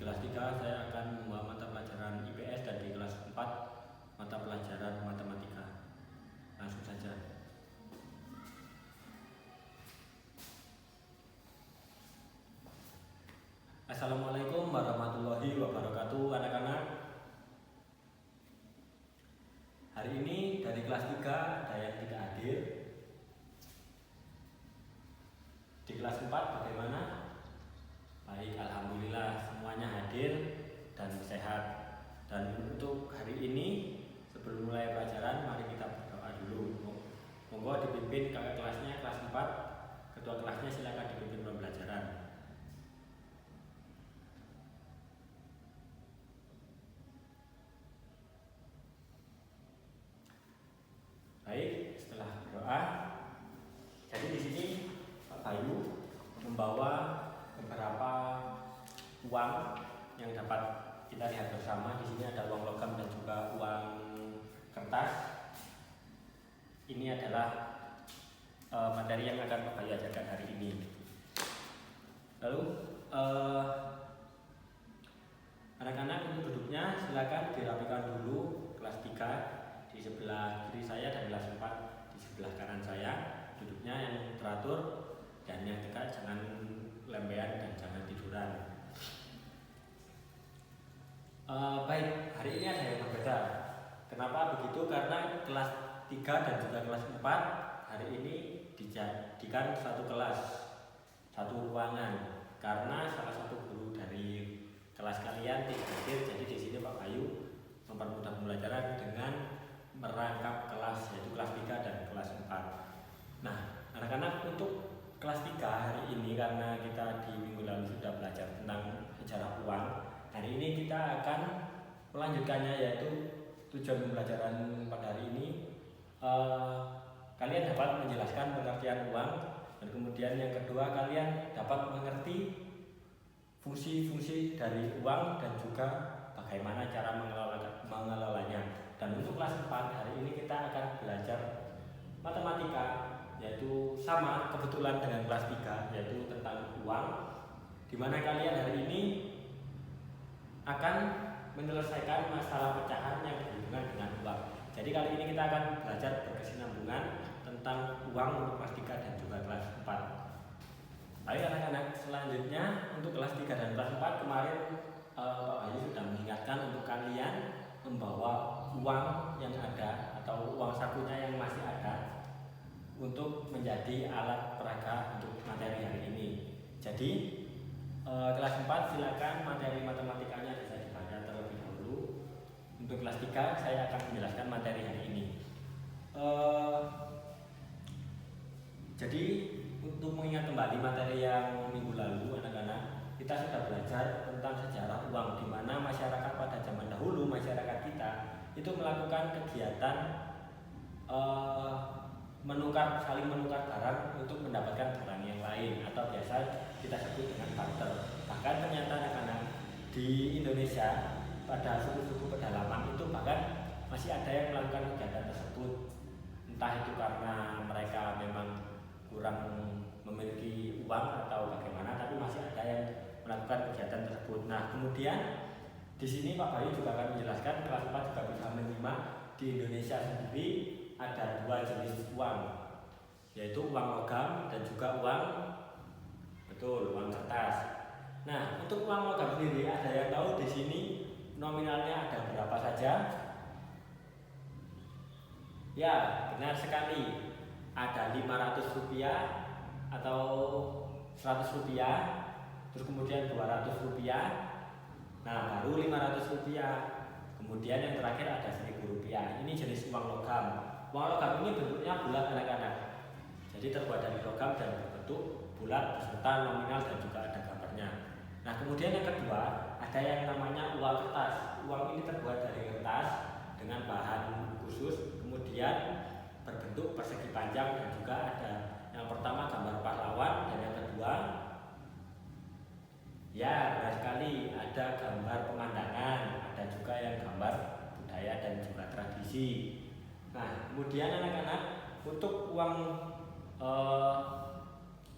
kelas 3 saya akan membawa mata pelajaran IPS dan di kelas 4 mata pelajaran matematika. Langsung saja. Assalamualaikum warahmatullahi wabarakatuh anak-anak. Hari ini dari kelas 3 ada yang tidak hadir. Di kelas 4 bagaimana? Baik, alhamdulillah semuanya hadir dan sehat. Dan untuk hari ini sebelum mulai pelajaran mari kita berdoa dulu. Monggo dipimpin kakak kelasnya kelas 4, ketua kelasnya silakan dipimpin pembelajaran. Baik, setelah berdoa, jadi di sini Pak Bayu membawa beberapa uang yang dapat kita lihat bersama. Di sini ada uang logam dan juga uang kertas. Ini adalah materi yang akan Pak Bayu ajarkan hari ini. Lalu anak-anak untuk duduknya silakan dirapikan dulu. Kelas 3 di sebelah kiri saya dan kelas 4 di sebelah kanan saya. Duduknya yang teratur dan yang dekat, jangan lembean dan jangan tiduran. Baik, hari ini ada yang berbeda. Kenapa begitu? Karena kelas 3 dan juga kelas 4 hari ini dijadikan satu kelas, satu ruangan. Karena salah satu guru dari kelas kalian tidak hadir, jadi di sini Pak Bayu mempermudah pembelajaran dengan merangkap kelas, yaitu kelas 3 dan kelas 4. Nah, anak-anak, untuk kelas 3 hari ini karena kita di minggu lalu sudah belajar tentang sejarah uang, hari ini kita akan melanjutkannya, yaitu tujuan pembelajaran pada hari ini kalian dapat menjelaskan pengertian uang, dan kemudian yang kedua kalian dapat mengerti fungsi-fungsi dari uang dan juga bagaimana cara mengelolanya. Dan untuk kelas 4 hari ini kita akan belajar matematika, yaitu sama kebetulan dengan kelas 3, yaitu tentang uang, di mana kalian hari ini akan menyelesaikan masalah pecahan yang berhubungan dengan uang. Jadi kali ini kita akan belajar berkesinambungan tentang uang untuk kelas 3 dan juga kelas 4. Baik anak-anak, selanjutnya untuk kelas 3 dan kelas 4 kemarin Pak Bayu sudah mengingatkan untuk kalian membawa uang yang ada atau uang sakunya yang masih ada untuk menjadi alat peraga untuk materi hari ini. Jadi kelas 4 silakan materi matematikanya bisa dibaca terlebih dahulu. Untuk kelas 3 saya akan menjelaskan materi hari ini. Jadi untuk mengingat kembali materi yang minggu lalu, anak-anak, kita sudah belajar tentang sejarah uang, di mana masyarakat pada zaman dahulu, masyarakat kita itu melakukan kegiatan saling menukar barang untuk mendapatkan barang yang lain, atau biasa kita sebut dengan barter. Bahkan ternyata anak-anak di Indonesia pada suku-suku pedalaman itu bahkan masih ada yang melakukan kegiatan tersebut. Entah itu karena mereka memang kurang memiliki uang atau bagaimana, tapi masih ada yang melakukan kegiatan tersebut. Nah, kemudian di sini Pak Bayu juga akan menjelaskan, kelas 4 juga bisa menyimak, di Indonesia sendiri ada 2 jenis uang, yaitu uang logam dan juga uang kertas. Nah, untuk uang logam sendiri ada yang tahu di sini nominalnya ada berapa saja? Ya, benar sekali. Ada 500 rupiah atau 100 rupiah, terus kemudian 200 rupiah, nah baru 500 rupiah, kemudian yang terakhir ada 1000 rupiah. Ini jenis uang logam. Uang logam ini bentuknya bulat anak-anak, jadi terbuat dari logam dan berbentuk bulat beserta nominal dan juga ada gambarnya. Nah, kemudian yang kedua ada yang namanya uang kertas. Uang ini terbuat dari kertas dengan bahan khusus, kemudian berbentuk persegi panjang, dan juga ada yang pertama gambar pahlawan, dan yang kedua ya benar sekali ada gambar pemandangan, ada juga yang gambar budaya dan juga tradisi. Nah, kemudian anak-anak, untuk uang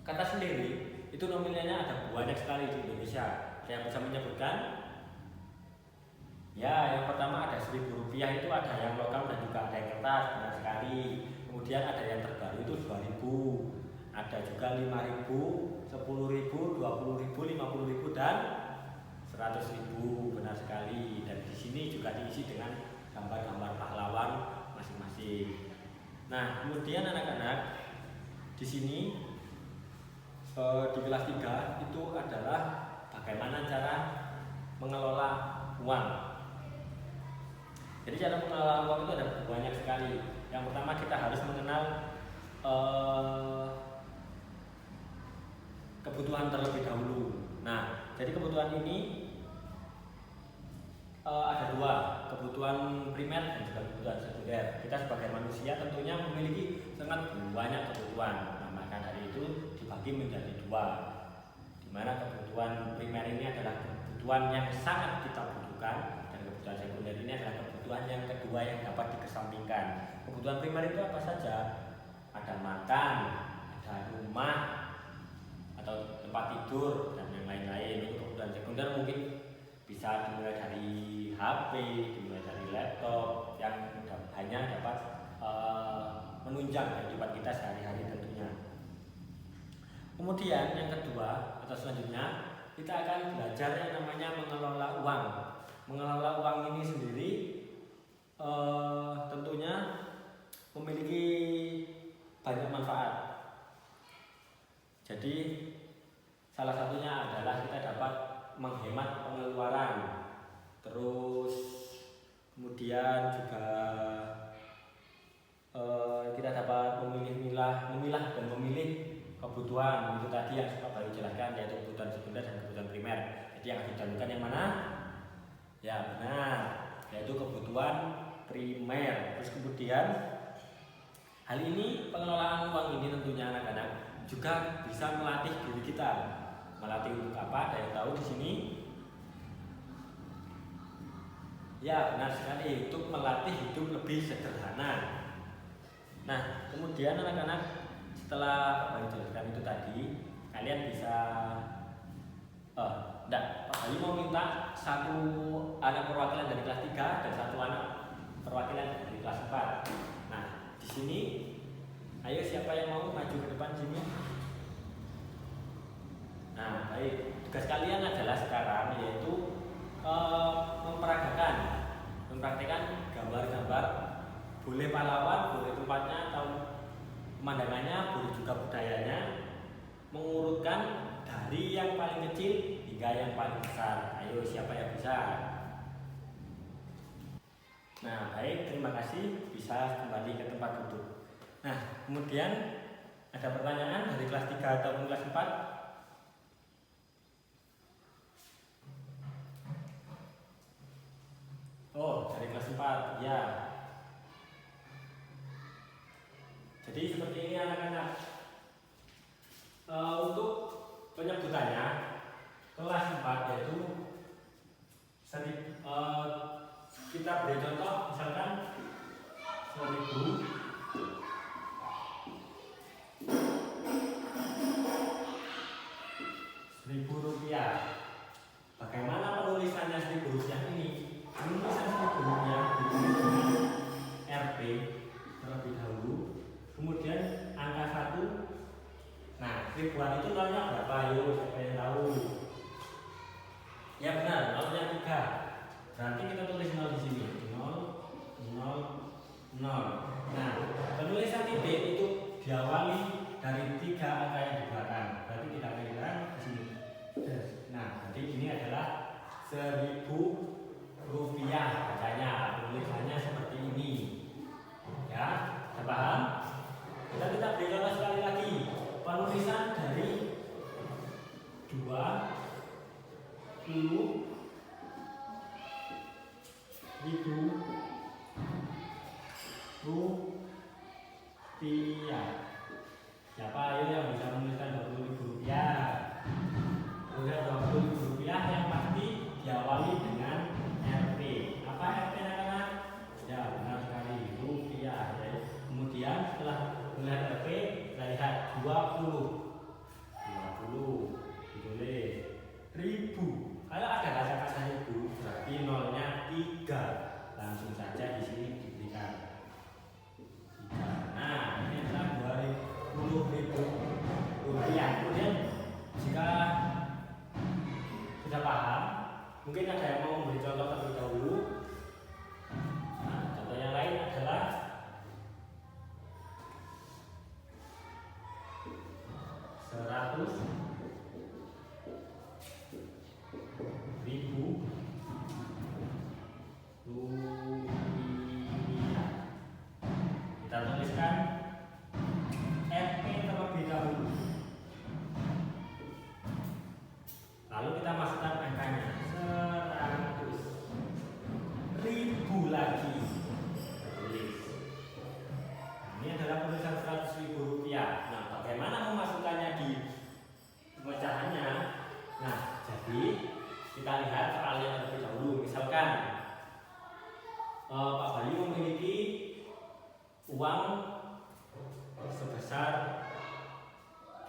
kertas sendiri itu nominalnya ada banyak sekali di Indonesia. Ada yang bisa menyebutkan? Ya, yang pertama ada Rp1.000 itu ada yang lokal dan juga ada yang kertas, benar sekali. Kemudian ada yang terbaru itu 2.000, ada juga 5.000, 10.000, 20.000, 50.000 dan 100.000, benar sekali. Dan di sini juga diisi dengan gambar-gambar pahlawan masing-masing. Nah, kemudian anak-anak di sini di kelas 3 itu adalah bagaimana cara mengelola uang. Jadi cara mengelola uang itu ada banyak sekali. Yang pertama kita harus mengenal kebutuhan terlebih dahulu. Nah, jadi kebutuhan ini ada dua, kebutuhan primer dan juga kebutuhan sekunder. Kita sebagai manusia tentunya memiliki sangat banyak kebutuhan. Nah, maka dari itu dibagi menjadi dua, di mana kebutuhan primer ini adalah kebutuhan yang sangat kita butuhkan, dan kebutuhan sekunder ini adalah kebutuhan yang kedua yang dapat dikesampingkan. Kebutuhan primer itu apa saja? Ada makan, ada rumah atau tempat tidur dan yang lain-lain. Itu kebutuhan sekunder mungkin bisa dimulai dari HP, dimulai dari laptop yang hanya dapat menunjang kehidupan kita sehari-hari tentunya. Kemudian yang kedua atau selanjutnya kita akan belajar yang namanya mengelola uang. Mengelola uang ini sendiri tentunya memiliki banyak manfaat. Jadi salah satunya adalah kita dapat menghemat pengeluaran, terus kemudian juga kita dapat memilah dan memilih kebutuhan. Itu tadi yang Pak Bayu jelaskan, yaitu kebutuhan sekunder dan kebutuhan primer. Jadi yang harus didahulukan yang mana? Ya benar, yaitu kebutuhan primer. Terus kemudian hal ini, pengelolaan uang ini tentunya anak-anak juga bisa melatih diri kita. Melatih untuk apa? Ada yang tahu di sini? Ya, benar sekali, untuk melatih hidup lebih sederhana. Nah, kemudian anak-anak setelah Pak Bayu jelaskan itu tadi, kalian bisa Pak Bayu mau minta satu anak perwakilan dari kelas 3 dan satu anak perwakilan dari kelas 4. Nah, di sini ayo siapa yang mau maju ke depan sini? Nah, baik. Tugas kalian adalah sekarang yaitu mempraktikkan gambar-gambar, boleh pahlawan, boleh tempatnya atau pemandangannya, boleh juga budayanya, mengurutkan dari yang paling kecil hingga yang paling besar. Ayo siapa yang bisa? Nah, baik, terima kasih, bisa kembali ke tempat duduk. Nah, kemudian ada pertanyaan dari kelas 3 ataupun kelas 4? Oh, dari kelas 4, ya. Jadi seperti ini anak-anak. Untuk penyebutannya, kelas 4 yaitu kita beri contoh, misalkan 1.000, 1.000 rupiah. Bagaimana penulisannya 1.000 rupiah ini? Penulisan 1.000 rupiah ditulis dengan Rp terlebih dahulu, kemudian angka 1. Nah, ribuan itu nolnya berapa? Ayo, siapa yang tahu? Ya benar, nolnya 3. Berarti kita tulis 0 di sini. 0, 0, 0. Nah, penulisan titik itu diawali dari 3 angka yang di belakang. Berarti tidak ada di sini. Nah, jadi ini adalah 1.000 rupiah bacanya, tulisannya seperti ini. Ya, sudah paham? Kita beri contoh sekali lagi. Penulisan dari 20.000 rupiah. Siapa ayo yang bisa menuliskan 20.000 rupiah? Kemudian 20.000 rupiah yang pasti diawali dengan Rp. Apa Rp anak-anak? Ya benar sekali, rupiah. Ya. Kemudian setelah melihat Rp, kita lihat 20 ditulis 1.000. bisa paham. Mungkin ada yang mau memberi contoh terlebih dahulu. Nah, contoh yang lain adalah 100.000 rupiah. Kita tuliskan RP terlebih dahulu. Lalu kita masukkan angkanya 100.000 lagi. Tulis. Ini adalah penulisan 100.000 rupiah. Nah, bagaimana memasukkannya di pemecahannya? Nah, jadi kita lihat soalnya terlebih dahulu. Misalkan Pak Bayu memiliki uang sebesar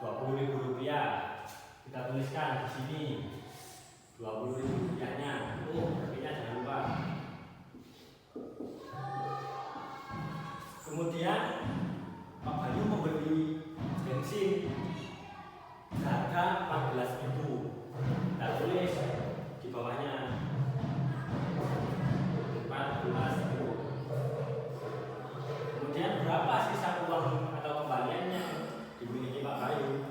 20.000 rupiah. Kita tuliskan di sini 20.000 rupiahnya. Rupiahnya jangan lupa. Kemudian Pak Bayu membeli bensin harga 14.000. Kita tulis di bawahnya 14.000. Kemudian berapa sisa uang atau kembaliannya dimiliki Pak Bayu?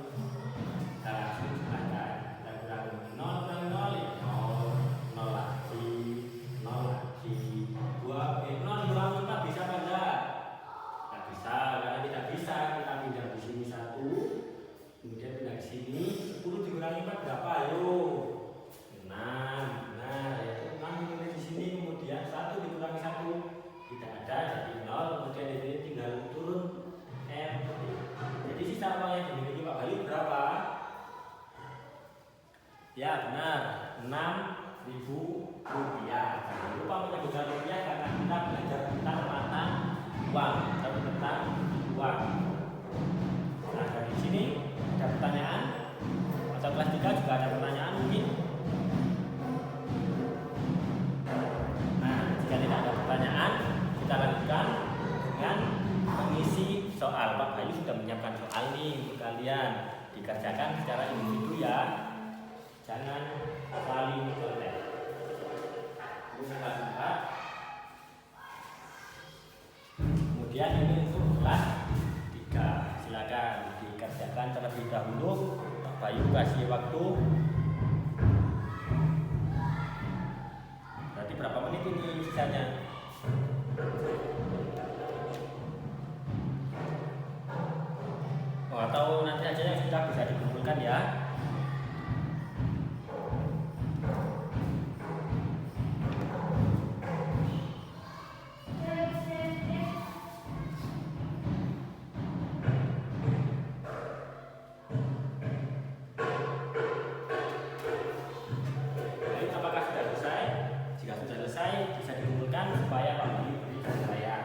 Kita langsung jumlahkan. Kita kurangi 0 kurangi 0 lagi 0 lagi 0 diulang 4 bisa apa enggak? Tidak bisa, karena tidak bisa. Kita pindah di sini 1, kemudian pindah di sini 10 dikurangi 4 berapa? Ayo 6. Nah, yaitu 6 ditulis di sini, kemudian 1 dikurangi 1 tidak ada, jadi 0, kemudian ini tinggal turun R. Jadi sisa uang yang dimiliki Pak Bayu berapa? Ya benar, 6.000 rupiah. Jangan lupa menyebutkan rupiah karena kita belajar tentang mata uang atau tentang uang. Nah, dari sini ada pertanyaan, atau kelas 3 juga ada pertanyaan mungkin. Nah, jika tidak ada pertanyaan, kita lanjutkan dengan mengisi soal. Pak Bayu sudah menyiapkan soal nih untuk kalian, dikerjakan secara individu ya, jangan saling kontak. Kemudian ini untuk kelas 3, silakan dikerjakan terlebih dahulu. Pak Bayu kasih waktu. Berarti berapa menit ini sisanya? Atau nanti aja yang sudah bisa dikumpulkan ya. Baik, apakah sudah selesai? Jika sudah selesai, bisa dikumpulkan supaya Pak Bayu berikan saya.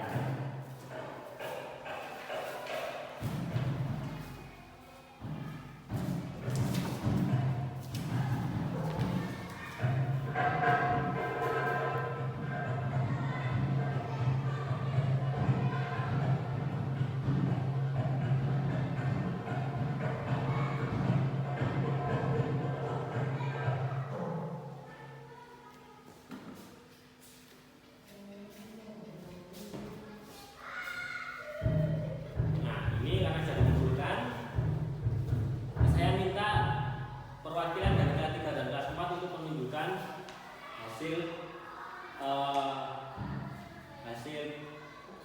Perwakilan dari kelas 3 dan kelas 4 untuk menunjukkan hasil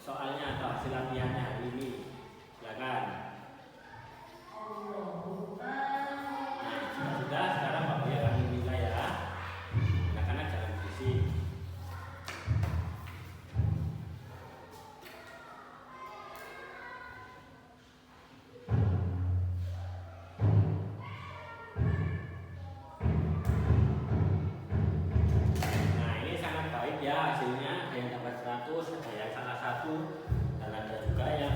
soalnya atau hasil latihannya hari ini. Silakan. Nah, jika sudah, sekarang Pak Bayu akan menilai ya. Anak-anak jangan berisik. Ya, hasilnya ada yang dapat 100, ada yang salah 1, dan ada juga yang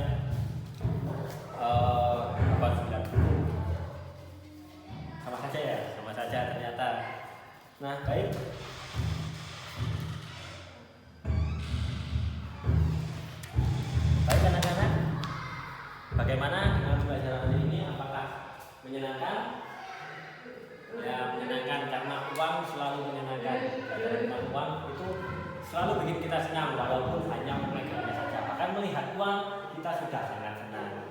dapat 90. Sama saja ya, sama saja ternyata. Nah, baik. Baik anak-anak, bagaimana dengan pembelajaran hari ini? Apakah menyenangkan? Ya, menyenangkan karena uang selalu bikin kita senang walaupun hanya memegangnya saja. Bahkan melihat uang kita sudah sangat senang.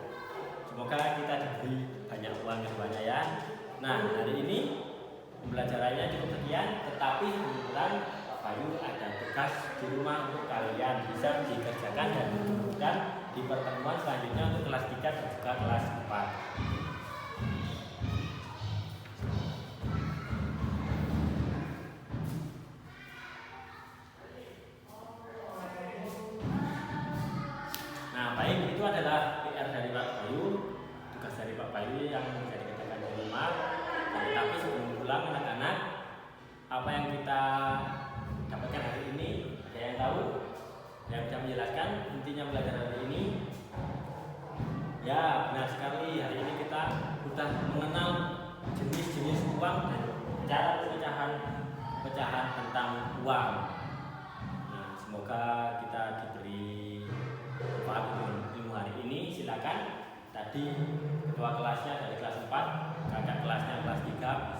Semoga kita diberi banyak uang kedepannya ya. Nah, hari ini pembelajarannya cukup sekian, tetapi kebetulan Pak Bayu ada tugas di rumah untuk kalian bisa dikerjakan dan ditentukan di pertemuan selanjutnya untuk kelas 3 dan juga kelas 4. Nah, baik, itu adalah PR dari Pak Bayu, tugas dari Pak Bayu yang bisa dikerjakan di rumah. Tetapi sebelum pulang anak-anak, apa yang kita dapatkan hari ini, ada yang tahu? Yang bisa menjelaskan intinya belajar hari ini? Ya, benar sekali. Hari ini kita sudah mengenal jenis-jenis uang dan cara pecahan tentang uang. Nah, semoga kita diberi manfaat ilmu hari ini. Silakan. Tadi ketua kelasnya dari kelas 4, kakak kelasnya kelas 3